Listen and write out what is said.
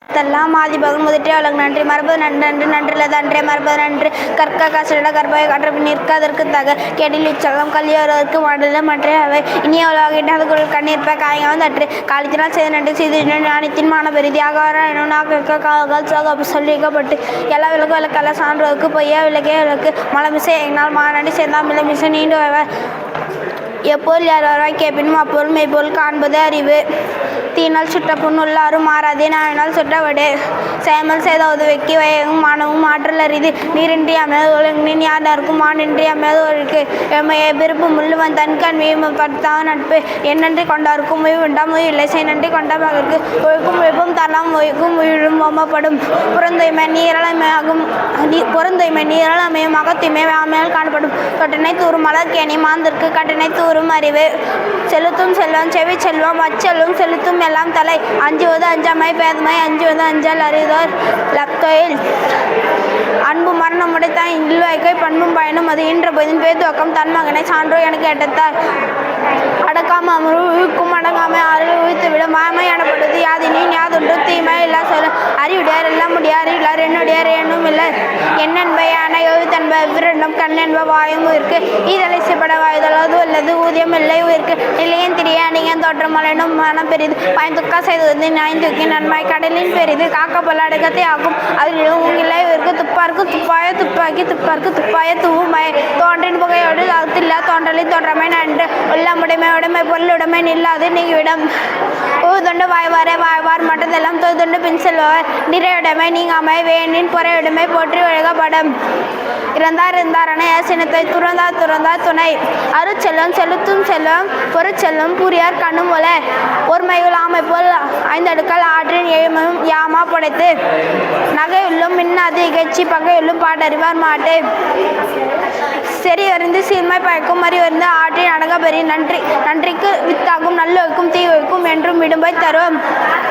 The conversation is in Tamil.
தல்லாம் ஆதிபகன் முதற்றே உலகு நன்றி மரபது நன்றன்று நன்றில்லது அன்றே மரபது நன்று கற்க காசலிட கற்பவை கற்ற நிற்க அதற்கு தக கேடில் இச்செல்லம் கல்வியவருக்கு மாடலும் மற்றே அவை இனிய உலகிட்ட அதுக்குள் கண்ணிற்ப காய்காவும் தற்று காலத்தினால் செய்த நன்றி செய்து ஞானத்தின் மான பெரிதி ஆகார எனும் நாக்க கால்கள் சோக சொல்லிக்கப்பட்டு எல்லா விளக்கு விளக்கல்ல சான்றோருக்கு பொய்யா விளக்கே விளக்கு மலமிசை எங்களால் மாநாடி சேர்ந்தால் மிளமிசை நீண்டு எப்பொருள் யார் வருவாய் கேட்பினும் அப்பொருள் மெய்ப்பொருள் காண்பது அறிவு தீனால் சுட்ட புண் உள்ளாரும் மாறாதே நாவினால் சுட்டவடு சேமல் செய்த உதவிக்கு வயகும் மானவும் ஆற்றல் அறிது நீரின்றி அமையாது ஒழுங்கின் யாருக்கும் மானின்றி அமையாது ஒழுக்கு எம்மையை விருப்பு முள்ளுவன் தன்கண் மீமப்படுத்தான் நட்பு என்னன்றி கொண்டாருக்கும் உய்வுண்டாம் உயிரில்லை செய் நன்றி கொண்ட மகற்கு ஒழுக்கும் உழைப்பும் தரலாம் ஒழுக்கும் உயிரும் ஓமப்படும் புறந்தொய்மை நீரளமையாகும் புறந்தொய்மை நீரளமையும் அகத்தூய்மை ஆமையால் காணப்படும் தொட்டனை தூரும் மலர்கேணி மாந்தற்கு கட்டணை தூரும் அறிவு செலுத்தும் செல்வம் செவி செல்வம் அச்செல்வம் செலுத்தும் எல்லாம் தலை அஞ்சுவது அஞ்சாமை பேதமை அஞ்சுவது அஞ்சல் அறிதோர் லப்தொழில் அன்பு மரணம் உடைத்தான் இல்வாய்க்கை பண்பும் பயனும் அது ஈன்ற போதின் பேத்துவக்கம் தன் மகனை சான்றோ எனக்கு எட்டத்தார் அடக்காம அமர்வு உயிர்க்கும் அடங்காமை ஆறில் உயிர்த்து விட மாமை எனப்படுவது யாதினின் யாதுண்டு தீமை இல்லா சொல்ல அறிவுடையார் எல்லாம் முடியார் இல்லார் என்னுடையார் என்னும் இல்லை என்னென்பை யானை எழுத்தன்ப இவ்விரண்டும் கண்ணென்ப வாயும் உயிர்க்கு ஈதலை செய்பட வாயுதலாது அல்லது ஊதியம் இல்லை உயிர்க்கு நிலையன் திரிய அணியன் தோற்றம் மலனும் மனம் பெரிது பயந்துக்கா செய்தது நாய்ந்துக்கி நன்மை கடலின் பெரிது காக்கப்பல அடக்கத்தை ஆகும் அதிலும் உங்கில்லை உயிர்க்கு துப்பார்க்கு துப்பாய துப்பாக்கி துப்பார்க்கு துப்பாய தூமை தோன்றின் புகையோடு அகத்தில்லா தோன்றலின் தோன்றமை நன்று உள்ளமுடைமை உடைமை பொருளுடைமை நில்லாது நீங்கிவிடும் தொண்டு வாய்வார் மற்றதெல்லாம் தொண்டு பின் செல்பவர் நிறையுடைமை நீங்காமை வேணின் பொறையுடைமை போற்றி ஒழுகப்படும் இறந்தார் இருந்தாரனை சினத்தை துறந்தார் துணை அருச்செல்வம் செலுத்தும் செல்வம் பொருட்செல்வம் புரியார் கண்ணும் போல ஒருமையுள் ஆமை போல் ஐந்தடுக்கள் ஆற்றின் எழுமையும் யாமா புடைத்து நகையுள்ளும் மின்னாது இகழ்ச்சி பகையுள்ளும் பாடறிவார் மாட்டு சரி அறிந்து சீர்மை பயக்கும் அறிவறிந்து ஆற்றின் அடங்க பெரிய நன்றிக்கு வித்தாகும் நல்லொழுக்கும் தீ ஒழுக்கும் என்றும் விடும்பை தரும்.